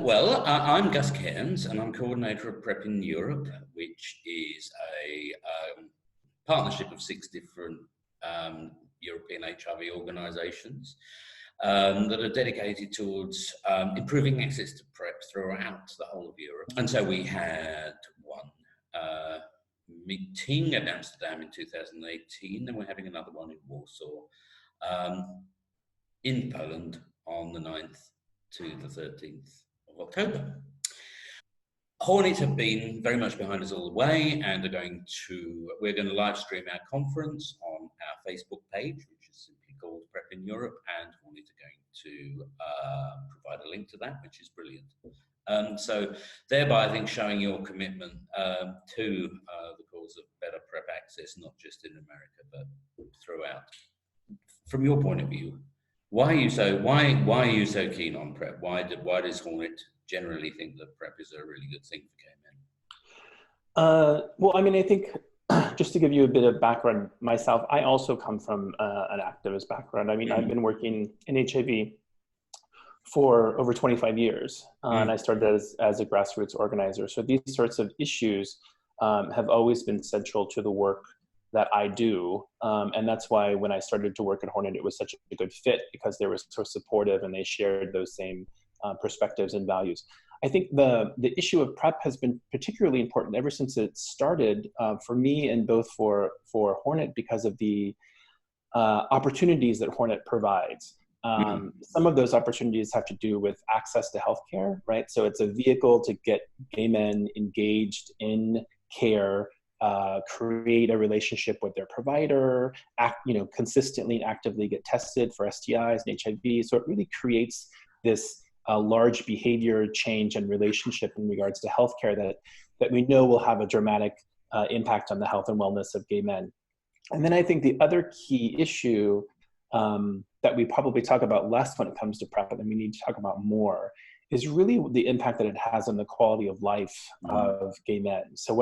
Well, I'm Gus Cairns, and I'm coordinator of PrEP in Europe, which is a partnership of 6 different European HIV organisations that are dedicated towards improving access to PrEP throughout the whole of Europe. And so we had one meeting in Amsterdam in 2018, and we're having another one in Warsaw in Poland on the 9th to the 13th of October. Hornet have been very much behind us all the way, and we're going to live stream our conference on our Facebook page, which is simply called PrEP in Europe, and Hornet are going to provide a link to that, which is brilliant. So thereby, I think, showing your commitment to the cause of better PrEP access, not just in America, but throughout. From your point of view, why are you so keen on PrEP? Why does Hornet generally think that PrEP is a really good thing for gay men? Well, I mean, I think just to give you a bit of background myself, I also come from an activist background. I mean, I've been working in HIV for over 25 years, and I started as a grassroots organizer. So these sorts of issues have always been central to the work that I do. And that's why when I started to work at Hornet, it was such a good fit, because they were so supportive and they shared those same perspectives and values. I think the issue of PrEP has been particularly important ever since it started for me, and both for Hornet, because of the opportunities that Hornet provides. Some of those opportunities have to do with access to healthcare, right? So it's a vehicle to get gay men engaged in care, create a relationship with their provider, consistently and actively get tested for STIs and HIV. So it really creates this large behavior change and relationship in regards to healthcare that we know will have a dramatic impact on the health and wellness of gay men. And then I think the other key issue that we probably talk about less when it comes to PrEP, and we need to talk about more, is really the impact that it has on the quality of life of gay men. So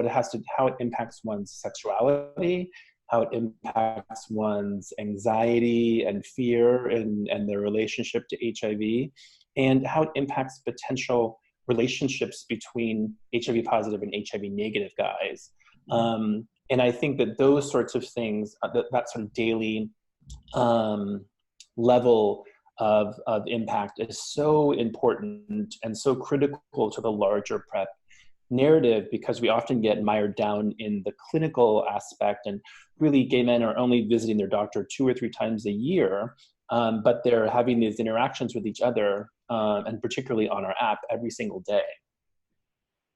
how it impacts one's sexuality, how it impacts one's anxiety and fear and their relationship to HIV, and how it impacts potential relationships between HIV positive and HIV negative guys. And I think that those sorts of things, that sort of daily level of impact is so important and so critical to the larger PrEP narrative, because we often get mired down in the clinical aspect, and really gay men are only visiting their doctor 2 or 3 times a year, but they're having these interactions with each other, and particularly on our app, every single day.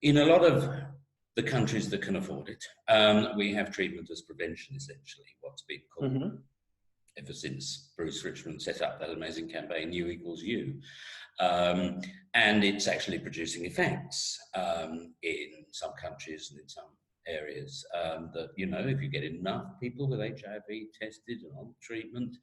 In a lot of the countries that can afford it, we have treatment as prevention, essentially, what's been called ever since Bruce Richmond set up that amazing campaign, You Equals You. And it's actually producing effects in some countries and in some areas that, if you get enough people with HIV tested and on treatment,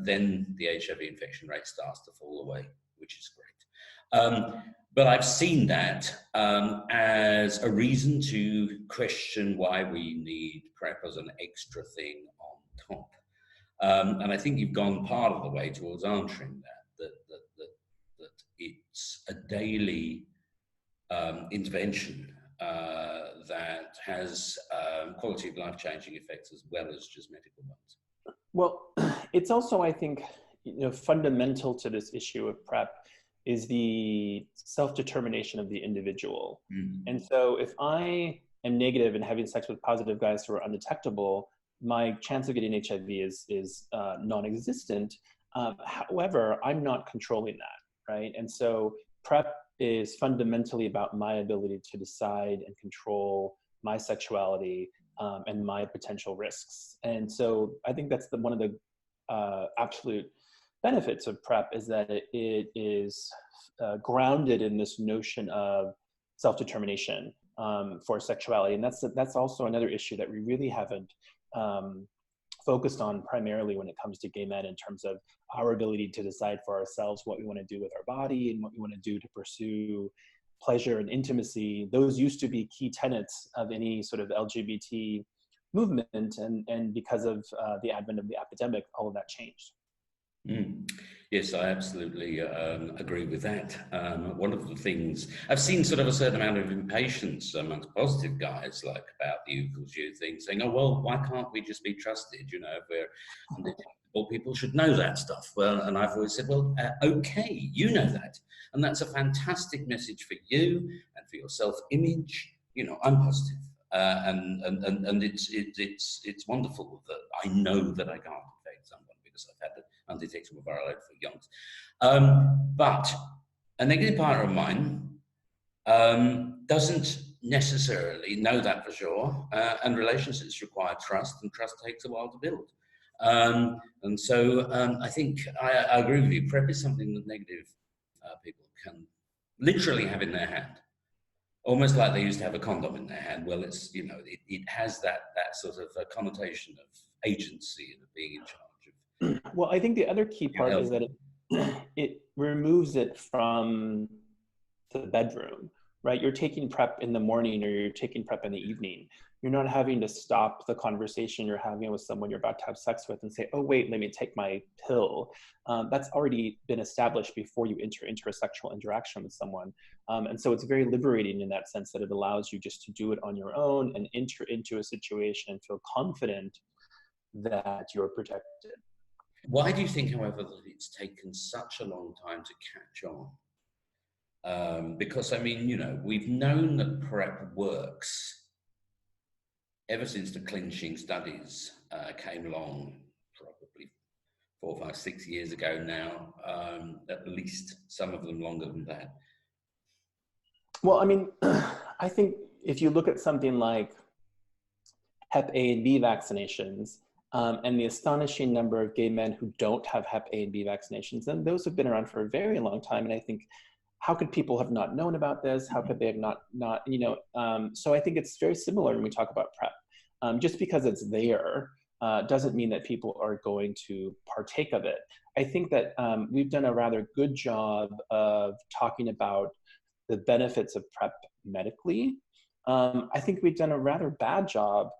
then the HIV infection rate starts to fall away, which is great. But I've seen that as a reason to question why we need PrEP as an extra thing on top. And I think you've gone part of the way towards answering that it's a daily intervention that has quality of life changing effects as well as just medical ones. Well, it's also, I think, fundamental to this issue of PrEP is the self-determination of the individual. And so if I am negative and having sex with positive guys who are undetectable, my chance of getting HIV is non-existent. However, I'm not controlling that, right? And so PrEP is fundamentally about my ability to decide and control my sexuality and my potential risks. And so I think that's one of the absolute benefits of PrEP, is that it is grounded in this notion of self-determination for sexuality. And that's also another issue that we really haven't focused on primarily when it comes to gay men, in terms of our ability to decide for ourselves what we want to do with our body and what we want to do to pursue pleasure and intimacy. Those used to be key tenets of any sort of LGBT movement, and because of the advent of the epidemic, all of that changed. Yes, I absolutely agree with that. One of the things I've seen sort of a certain amount of impatience amongst positive guys, like about the equals you thing, saying, "Oh well, why can't we just be trusted? You know, if we're well, people should know that stuff." Well, and I've always said, "Well, okay, you know that, and that's a fantastic message for you and for your self-image. You know, I'm positive, and it's wonderful that I know that I can't infect someone because I've had undetectable viral load for youngs." But a negative partner of mine doesn't necessarily know that for sure, and relationships require trust, and trust takes a while to build. And so I think I agree with you. PrEP is something that negative people can literally have in their hand, almost like they used to have a condom in their hand. Well, it's, you know, it has that sort of connotation of agency and of being in charge of. Well, I think the other key part is that it removes it from the bedroom, right? You're taking PrEP in the morning or you're taking PrEP in the evening. You're not having to stop the conversation you're having with someone you're about to have sex with and say, "Oh, wait, let me take my pill." That's already been established before you enter into a sexual interaction with someone. And so it's very liberating in that sense that it allows you just to do it on your own and enter into a situation and feel confident that you're protected. Why do you think, however, that it's taken such a long time to catch on? Because, I mean, you know, we've known that PrEP works ever since the clinching studies came along, probably 4, 5, 6 years ago now, at least, some of them longer than that. Well, I mean, I think if you look at something like Hep A and B vaccinations, and the astonishing number of gay men who don't have Hep A and B vaccinations, and those have been around for a very long time. And I think, how could people have not known about this? How could they have not, you know, so I think it's very similar when we talk about PrEP. Just because it's there doesn't mean that people are going to partake of it. I think that we've done a rather good job of talking about the benefits of PrEP medically. I think we've done a rather bad job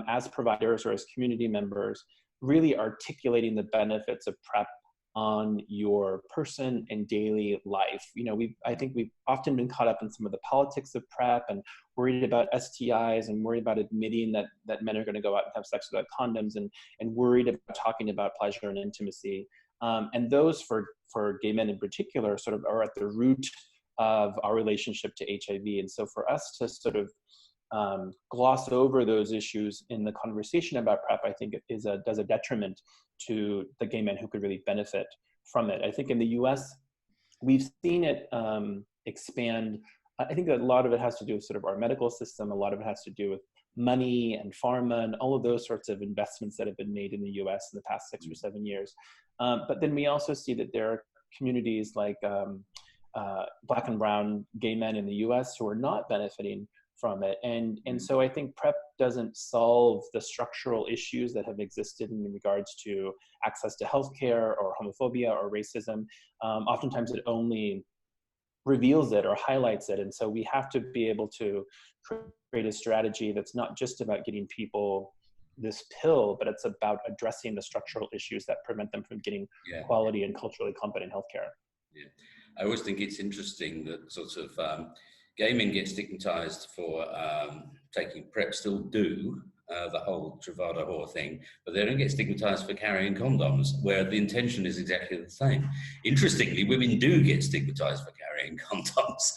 as providers or as community members, really articulating the benefits of PrEP on your person and daily life. You know, I think we've often been caught up in some of the politics of PrEP and worried about STIs and worried about admitting that men are going to go out and have sex without condoms, and worried about talking about pleasure and intimacy. And those for gay men in particular sort of are at the root of our relationship to HIV. And so for us to sort of gloss over those issues in the conversation about PrEP, I think does a detriment to the gay men who could really benefit from it. I think in the US, we've seen it expand. I think that a lot of it has to do with sort of our medical system. A lot of it has to do with money and pharma and all of those sorts of investments that have been made in the US in the past 6 or 7 years. But then we also see that there are communities like Black and brown gay men in the US who are not benefiting from it. And so I think PrEP doesn't solve the structural issues that have existed in regards to access to healthcare or homophobia or racism. Oftentimes it only reveals it or highlights it. And so we have to be able to create a strategy that's not just about getting people this pill, but it's about addressing the structural issues that prevent them from getting quality and culturally competent healthcare. Yeah, I always think it's interesting that sort of gay men get stigmatized for taking PrEP, still do the whole Truvada whore thing, but they don't get stigmatized for carrying condoms, where the intention is exactly the same. Interestingly, women do get stigmatized for carrying condoms.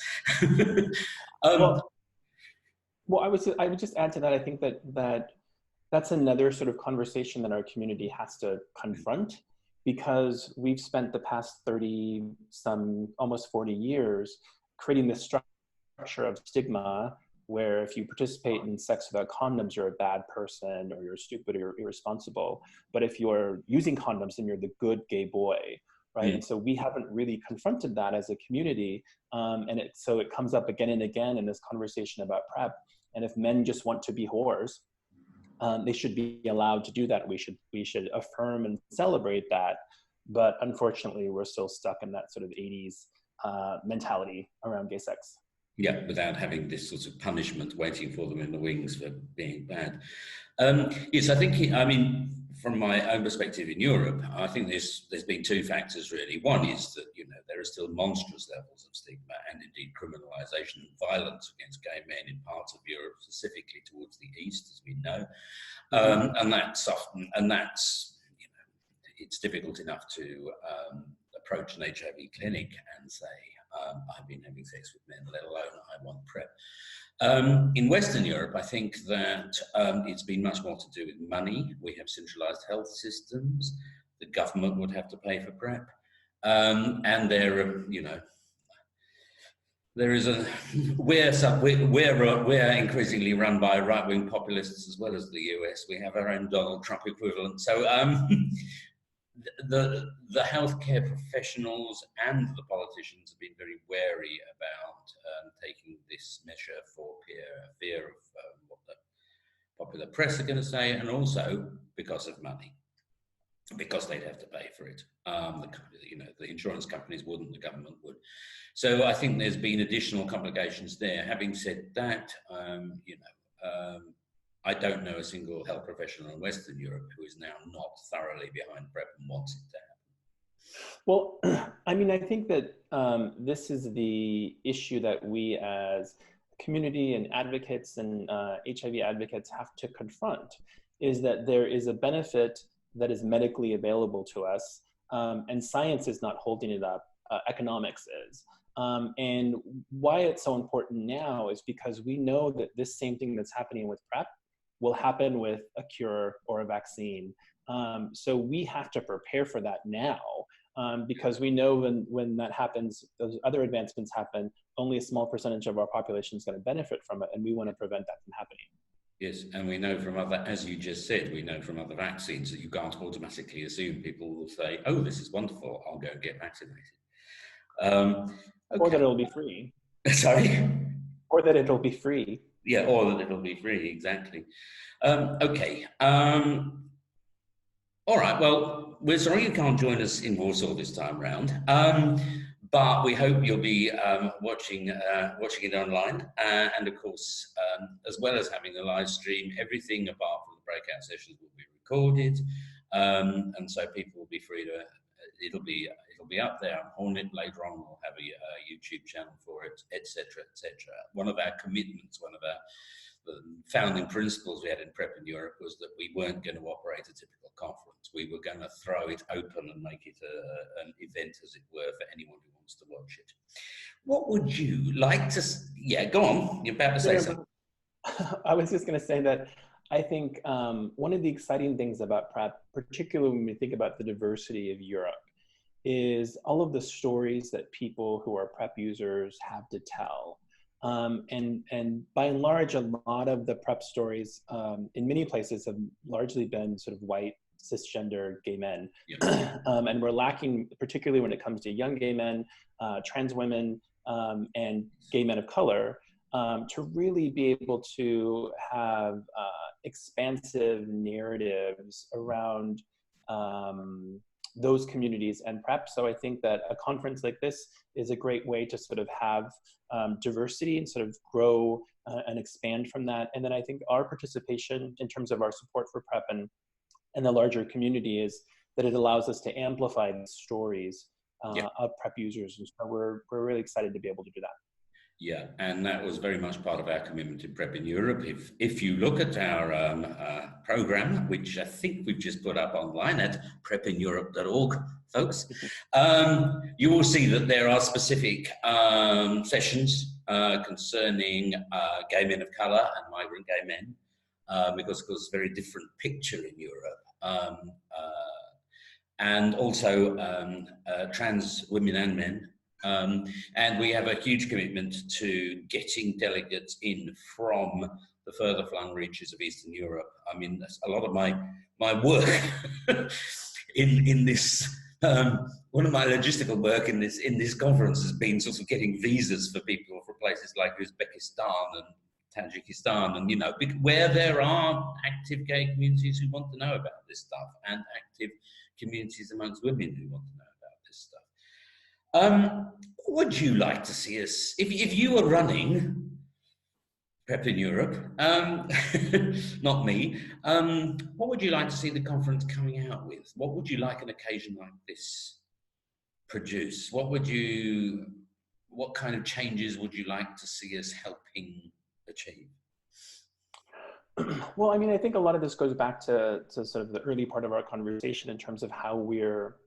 Well, I would just add to that. I think that's another sort of conversation that our community has to confront, because we've spent the past 30 some, almost 40 years creating this structure of stigma where if you participate in sex without condoms, you're a bad person or you're stupid or you're irresponsible. But if you're using condoms, then you're the good gay boy, right? And so we haven't really confronted that as a community. So it comes up again and again in this conversation about PrEP. And if men just want to be whores, they should be allowed to do that. We should affirm and celebrate that. But unfortunately, we're still stuck in that sort of 80s mentality around gay sex. Yeah, without having this sort of punishment waiting for them in the wings for being bad. Yes, I think, I mean, from my own perspective in Europe, I think there's been two factors really. One is that, you know, there are still monstrous levels of stigma and indeed criminalisation and violence against gay men in parts of Europe, specifically towards the east, as we know. And that's often, and that's, you know, it's difficult enough to approach an HIV clinic and say, I've been having sex with men, let alone I want PrEP. In Western Europe, I think that it's been much more to do with money. We have centralised health systems. The government would have to pay for PrEP. And there, you know, there is a, we're increasingly run by right-wing populists as well as the US. We have our own Donald Trump equivalent. So the healthcare professionals and the politicians have been very wary about taking this measure for fear of what the popular press are going to say, and also because of money, because they'd have to pay for it. You know, the insurance companies wouldn't, the government would. So I think there's been additional complications there. Having said that, you know, I don't know a single health professional in Western Europe who is now not thoroughly behind PrEP and wants it to happen. Well, I mean, I think that this is the issue that we as community and advocates and HIV advocates have to confront, is that there is a benefit that is medically available to us, and science is not holding it up, economics is. And why it's so important now is because we know that this same thing that's happening with PrEP will happen with a cure or a vaccine. So we have to prepare for that now, because we know when that happens, those other advancements happen, only a small percentage of our population is going to benefit from it, and we want to prevent that from happening. Yes, and we know from other, as you just said, we know from other vaccines that you can't automatically assume people will say, oh, this is wonderful, I'll go and get vaccinated. Okay. Or that it'll be free. Sorry? Or that it'll be free. Yeah, or that it'll be free, exactly. Okay. All right, well, we're sorry you can't join us in Warsaw this time round, but we hope you'll be watching it online. And of course, as well as having a live stream, everything apart from the breakout sessions will be recorded. And so people will be free to, it'll be up there on it later on. We'll have a YouTube channel for it, etc., etc. One of our commitments, one of our founding principles we had in PrEP in Europe was that we weren't going to operate a typical conference. We were going to throw it open and make it an event, as it were, for anyone who wants to watch it. What would you like to? Yeah, go on. You're about to say something. I was just going to say that I think one of the exciting things about PrEP, particularly when we think about the diversity of Europe, is all of the stories that people who are PrEP users have to tell. And by and large, a lot of the PrEP stories in many places have largely been sort of white, cisgender gay men. Yep. And we're lacking, particularly when it comes to young gay men, trans women, and gay men of color, to really be able to have expansive narratives around those communities and PrEP. So I think that a conference like this is a great way to sort of have diversity and sort of grow and expand from that. And then I think our participation in terms of our support for PrEP and the larger community is that it allows us to amplify the stories of PrEP users. And so we're really excited to be able to do that. Yeah, and that was very much part of our commitment in PrEP in Europe. If you look at our program, which I think we've just put up online at prepineurope.org, folks, you will see that there are specific sessions concerning gay men of colour and migrant gay men, because of course it's a very different picture in Europe, and also trans women and men. And we have a huge commitment to getting delegates in from the further flung reaches of Eastern Europe. I mean, that's a lot of my work in this. One of my logistical work in this conference has been sort of getting visas for people from places like Uzbekistan and Tajikistan, and where there are active gay communities who want to know about this stuff, and active communities amongst women who want to know about this stuff. What would you like to see us, if you were running PrEP in Europe. Not me. What would you like to see the conference coming out with? What would you like an occasion like this produce? What kind of changes would you like to see us helping achieve? Well, I mean, I think a lot of this goes back to sort of the early part of our conversation in terms of how we're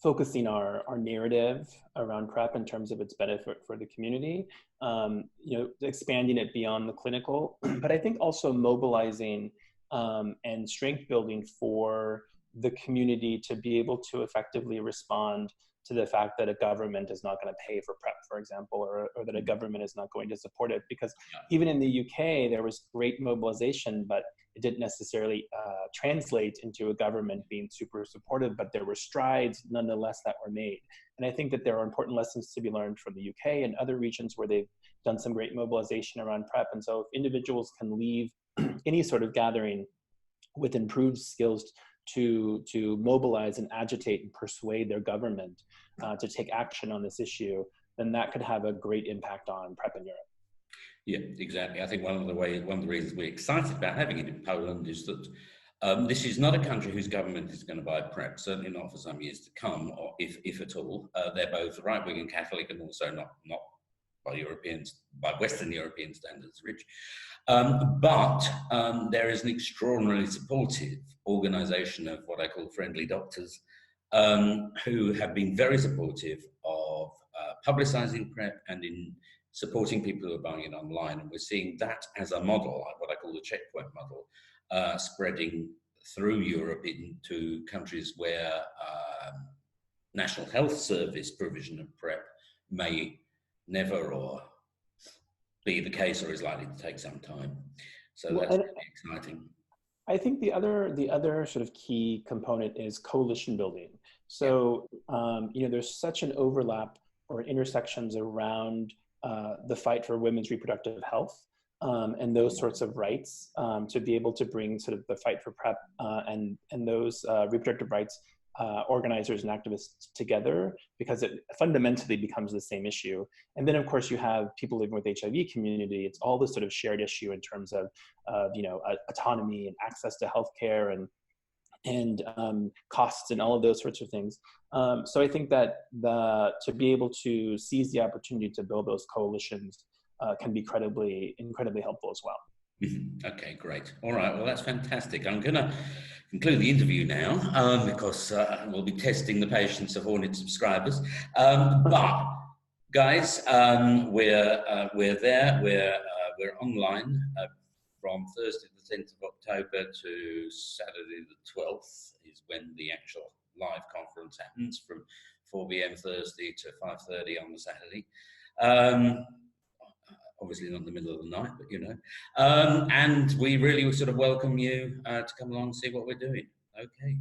focusing our narrative around PrEP in terms of its benefit for the community, expanding it beyond the clinical, but I think also mobilizing and strength building for the community to be able to effectively respond to the fact that a government is not going to pay for PrEP, for example, or that a government is not going to support it. Because even in the UK, there was great mobilization, but it didn't necessarily translate into a government being super supportive, but there were strides nonetheless that were made. And I think that there are important lessons to be learned from the UK and other regions where they've done some great mobilization around PrEP. And so if individuals can leave any sort of gathering with improved skills to mobilize and agitate and persuade their government to take action on this issue, then that could have a great impact on PrEP in Europe. Yeah, exactly. I think one of the reasons we're excited about having it in Poland is that this is not a country whose government is going to buy PrEP, certainly not for some years to come, or if at all. They're both right-wing and Catholic, and also not by Western European standards, rich. But there is an extraordinarily supportive organisation of what I call friendly doctors, who have been very supportive of publicising PrEP and in supporting people who are buying it online. And we're seeing that as a model, like what I call the checkpoint model, spreading through Europe into countries where National Health Service provision of PrEP may never or be the case, or is likely to take some time. So that's really exciting. I think the other sort of key component is coalition building. So there's such an overlap or intersections around the fight for women's reproductive health and those sorts of rights, to be able to bring sort of the fight for PrEP and those reproductive rights organizers and activists together, because it fundamentally becomes the same issue. And then of course you have people living with HIV community. It's all this sort of shared issue in terms of autonomy and access to healthcare and costs and all of those sorts of things. So I think that to be able to seize the opportunity to build those coalitions can be incredibly helpful as well. Okay, great. All right, well, that's fantastic. I'm going to conclude the interview now because we'll be testing the patience of Hornet subscribers. But guys, we're there. We're online from Thursday the 10th of October to Saturday the 12th is when the actual live conference happens, from 4 p.m. Thursday to 5:30 on the Saturday. Obviously not in the middle of the night, but and we really sort of welcome you to come along and see what we're doing. Okay.